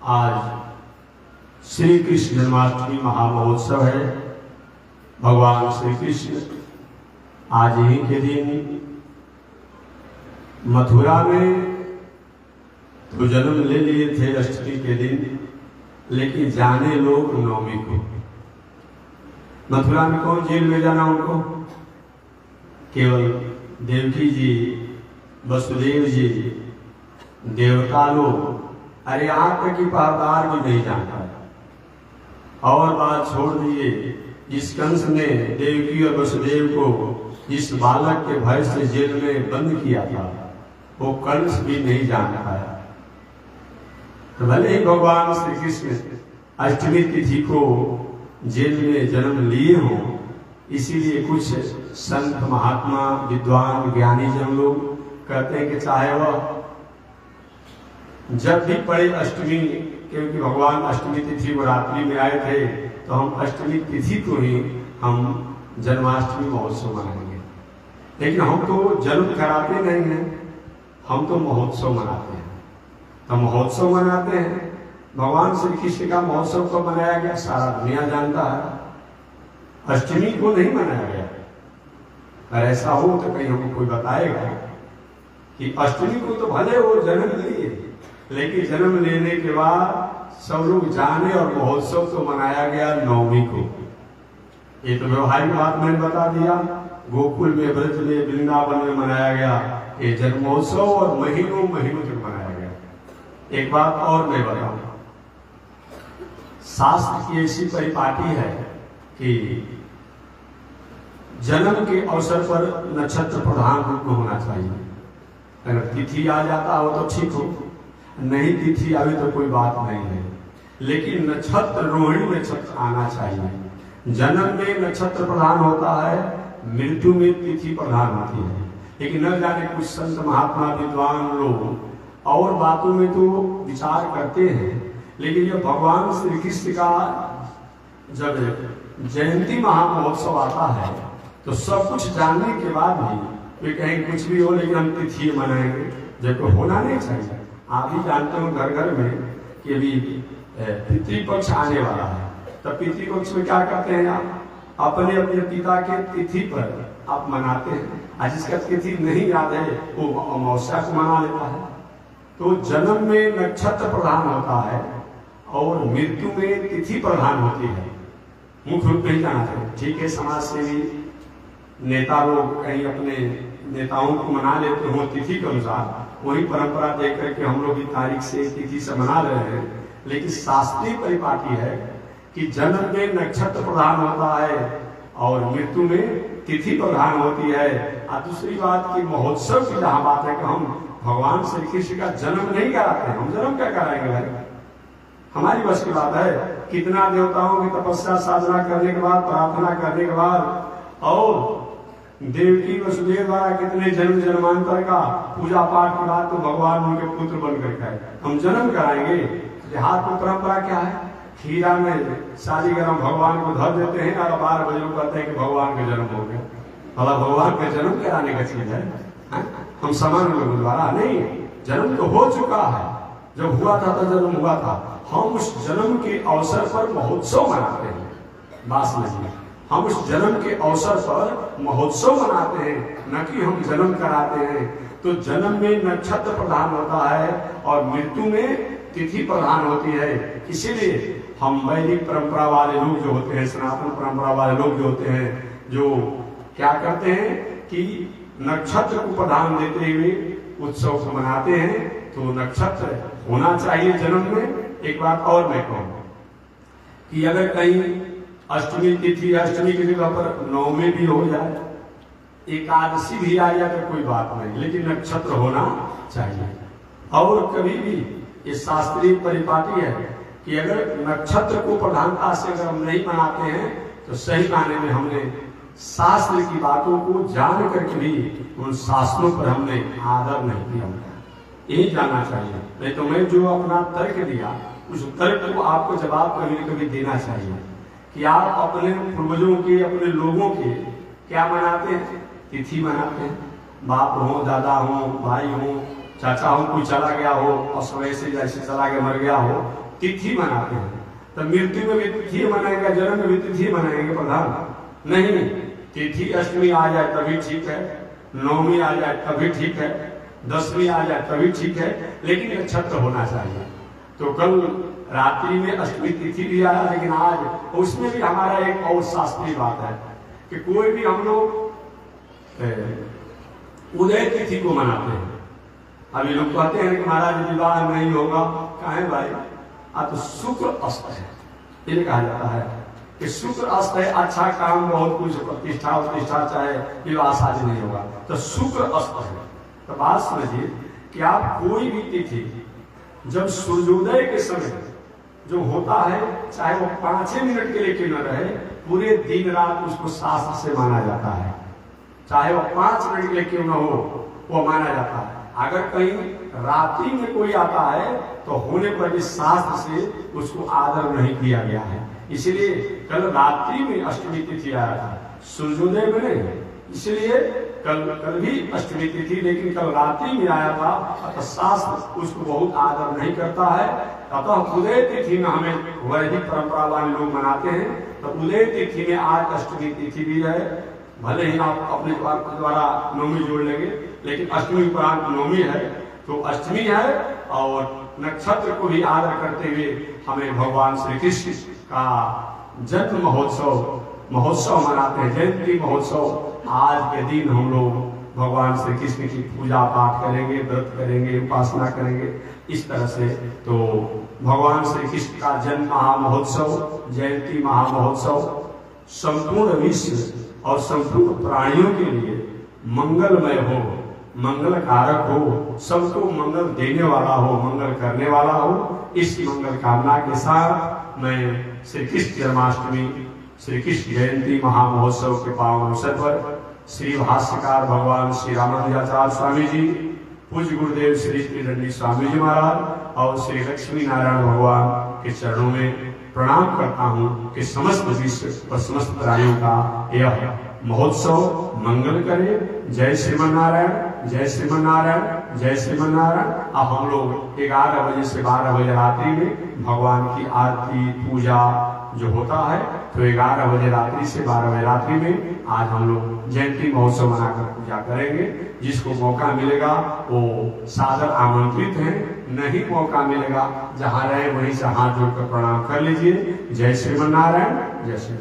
आज श्री कृष्ण जन्माष्टमी महामहोत्सव है। भगवान श्री कृष्ण आज ही के दिन मथुरा में तो जन्म ले लिए थे अष्टमी के दिन, लेकिन जाने लोग नवमी को। मथुरा में कौन जेल में जाना उनको? केवल देवकी जी, वसुदेव जी, देवता लोग, अरे यहाँ तक कि पावदार भी नहीं जान पाया। और बात छोड़ दिए, जिस कंस ने देवकी और वसुदेव को जिस बालक के भय से जेल में बंद किया था, वो कंस भी नहीं जान पाया। तो भले ही भगवान श्री कृष्ण अष्टमी तिथि को जेल में जन्म लिए हों, इसीलिए कुछ संत महात्मा विद्वान ज्ञानी जन लोग कहते हैं कि चाहे वह जब भी पड़े अष्टमी, क्योंकि भगवान अष्टमी तिथि को रात्रि में आए थे, तो हम अष्टमी तिथि को ही हम जन्माष्टमी महोत्सव मनाएंगे। लेकिन हम तो जन्म कराते नहीं हैं, हम तो महोत्सव मनाते हैं। तो महोत्सव मनाते हैं, भगवान श्री कृष्ण का महोत्सव को मनाया गया, सारा दुनिया जानता है। अष्टमी को नहीं मनाया गया। अगर ऐसा हो तो कहीं हमको कोई बताएगा कि अष्टमी को तो भले वो जन्म लिए, लेकिन जन्म लेने के बाद सब लोग जाने और महोत्सव तो मनाया गया नवमी को। ये तो व्यवहारिक बात मैंने बता दिया। गोकुल में, ब्रज में, वृंदावन में मनाया गया ये जन्मोत्सव, और महीनों महीनों तक मनाया गया। एक बात और मैं बताऊं, शास्त्र की ऐसी परिपाटी है कि जन्म के अवसर पर नक्षत्र प्रधान रूप में होना चाहिए। अगर तिथि आ जाता हो तो ठीक हो, नहीं तिथि आवे तो कोई बात नहीं है, लेकिन नक्षत्र रोहिणी नक्षत्र आना चाहिए। जन्म में नक्षत्र प्रधान होता है, मृत्यु में तिथि प्रधान होती है। लेकिन न जाने कुछ संत महात्मा विद्वान लोग और बातों में तो विचार करते हैं, लेकिन जब भगवान श्री कृष्ण का जब जयंती महामहोत्सव आता है तो सब कुछ जानने के बाद भी वे कहीं कुछ भी हो, लेकिन हम तिथि मनाएंगे, जबकि होना नहीं चाहिए। आप भी जानते हो घर घर में कि अभी पितृपक्ष आने वाला है, तो पितृपक्ष में क्या करते हैं आप अपने अपने पिता के तिथि पर आप मनाते हैं। आज जिसका तिथि नहीं याद है वो अमावस्या को मना लेता है। तो जन्म में नक्षत्र प्रधान होता है और मृत्यु में तिथि प्रधान होती है। मुख्य रूप नहीं जाना चाहिए। ठीक है, समाज सेवी नेता लोग कहीं अपने नेताओं को मना लेते हो तिथि के अनुसार, वही परंपरा देख करके हम लोग भी तारीख से तिथि से मना रहे हैं। लेकिन शास्त्रीय परिपाटी है कि जन्म में नक्षत्र प्रधान होता है और मृत्यु में तिथि प्रधान होती है। और दूसरी बात की महोत्सव की जहां बात है कि हम भगवान श्री कृष्ण का जन्म नहीं कराते हैं, हम जन्म क्या कराएंगे भाई? हमारी बस की बात है। कितना देवताओं की तपस्या साधना करने के बाद, प्रार्थना करने के बाद, और देवकी वसुदेव द्वारा कितने जन्म जन्मांतर का पूजा पाठ के बाद तो भगवान उनके पुत्र बन करके आए, हम जन्म कराएंगे। देहात में परंपरा क्या है? खीरा में शालीग्राम भगवान को धर देते हैं और 12 बजे लोग कहते हैं कि भगवान का जन्म हो गया। भला भगवान का जन्म कराने का चीज है? हम सामान्य लोगों द्वारा नहीं, जन्म तो हो चुका है। जब हुआ था तो जन्म हुआ था। हम उस जन्म के अवसर पर महोत्सव मनाते हैं। बात समझिए, हम उस जन्म के अवसर पर महोत्सव मनाते हैं, न कि हम जन्म कराते हैं। तो जन्म में नक्षत्र प्रधान होता है और मृत्यु में तिथि प्रधान होती है। इसीलिए हम वैदिक परंपरा वाले लोग जो होते हैं, सनातन परंपरा वाले लोग जो होते हैं, जो क्या करते हैं कि नक्षत्र को प्रधान देते हुए उत्सव को मनाते हैं। तो नक्षत्र होना चाहिए जन्म में। एक बात और मैं कहूँ कि अगर कहीं अष्टमी तिथि, अष्टमी की जगह पर नवमी भी हो जाए, एकादशी भी आ जाए तो कोई बात नहीं, लेकिन नक्षत्र होना चाहिए। और कभी भी ये शास्त्रीय परिपाटी है कि अगर नक्षत्र को प्रधानता से अगर हम नहीं मनाते हैं तो सही मायने में हमने शास्त्र की बातों को जान करके भी उन शास्त्रों पर हमने आदर नहीं किया। यही जानना चाहिए। नहीं तो मैं जो अपना तर्क दिया उस तर्क को आपको जवाब कभी न कभी देना चाहिए कि आप अपने पूर्वजों के, अपने लोगों के क्या मनाते हैं? तिथि मनाते हैं। बाप हो, दादा हो, भाई हो, चाचा हो कोई चला गया हो और समय से जैसे चला गया मर गया हो, तिथि मनाते हैं। तो मृत्यु में भी तिथि मनाएंगे, जन्म में भी तिथि मनाएंगे प्रधान नहीं। तिथि अष्टमी आ जाए तभी ठीक है, नौमी आ जाए तभी ठीक है, दसवीं आ जाए तभी ठीक है, लेकिन नक्षत्र होना चाहिए। तो कल रात्रि में अष्टमी तिथि भी आया, लेकिन आज उसमें भी हमारा एक और शास्त्रीय बात है कि कोई भी हम लोग उदय तिथि को मनाते हैं। अभी लोग कहते हैं कि महाराज विवाह नहीं होगा, कहे भाई तो शुक्र अस्त है, ये कहा जाता है कि शुक्र अस्त है, अच्छा काम बहुत कुछ प्रतिष्ठा उत्तिष्ठा चाहे विवाह शादी नहीं होगा, तो शुक्र अस्त है। तो बात समझिए कि आप कोई भी तिथि जब सूर्योदय के समय जो होता है, चाहे वो 5 मिनट के लिए क्यों न रहे, पूरे दिन रात उसको शास्त्र से माना जाता है। चाहे वो 5 मिनट के लिए क्यों न हो, वो माना जाता है। अगर कहीं रात्रि में कोई आता है तो होने पर भी शास्त्र से उसको आदर नहीं किया गया है। इसलिए कल रात्रि में अष्टमी तिथि आया था, सूर्योदय में नहीं। इसलिए कल भी अष्टमी तिथि, लेकिन कल रात्रि में आया था, अतः शास्त्र उसको बहुत आदर नहीं करता है। अतः उदय तिथि में हमें वैदिक परंपरा वाले लोग मनाते हैं। तो उदय तिथि में आज अष्टमी तिथि भी है, भले ही आप अपने द्वारा नौमी जोड़ लेंगे, लेकिन अष्टमी उपरांत नौमी है, तो अष्टमी है। और नक्षत्र को भी आदर करते हुए हमें भगवान श्री कृष्ण का जन्म महोत्सव मनाते हैं, जयंती महोत्सव। आज के दिन हम लोग भगवान श्री कृष्ण की पूजा पाठ करेंगे, व्रत करेंगे, उपासना करेंगे, इस तरह से। तो भगवान श्री कृष्ण का जन्म महामहोत्सव, जयंती महामहोत्सव संपूर्ण विश्व और संपूर्ण प्राणियों के लिए मंगलमय हो, मंगल कारक हो, सबको मंगल देने वाला हो, मंगल करने वाला हो। इस मंगल कामना के साथ मैं श्री कृष्ण जन्माष्टमी, श्री कृष्ण जयंती महामहोत्सव के पावन अवसर पर श्री भाष्यकार भगवान श्री रामानुजाचार्य स्वामी जी, पूज्य गुरुदेव श्री श्री स्वामी जी महाराज और श्री लक्ष्मी नारायण भगवान के चरणों में प्रणाम करता हूँ कि समस्त विश्व और समस्त प्राणियों का यह महोत्सव मंगल करे। जय श्रीमन नारायण, जय श्रीमन नारायण, जय श्रीमन नारायण। अब हम लोग 11 बजे से 12 बजे रात्रि में भगवान की आरती पूजा जो होता है, तो 11 बजे रात्रि से 12 बजे रात्रि में आज हम लोग जयंती महोत्सव मनाकर पूजा करेंगे। जिसको मौका मिलेगा वो सादर आमंत्रित है, नहीं मौका मिलेगा जहाँ रहे वहीं से हाथ जोड़कर प्रणाम कर लीजिए। जय श्रीमन नारायण, जय श्री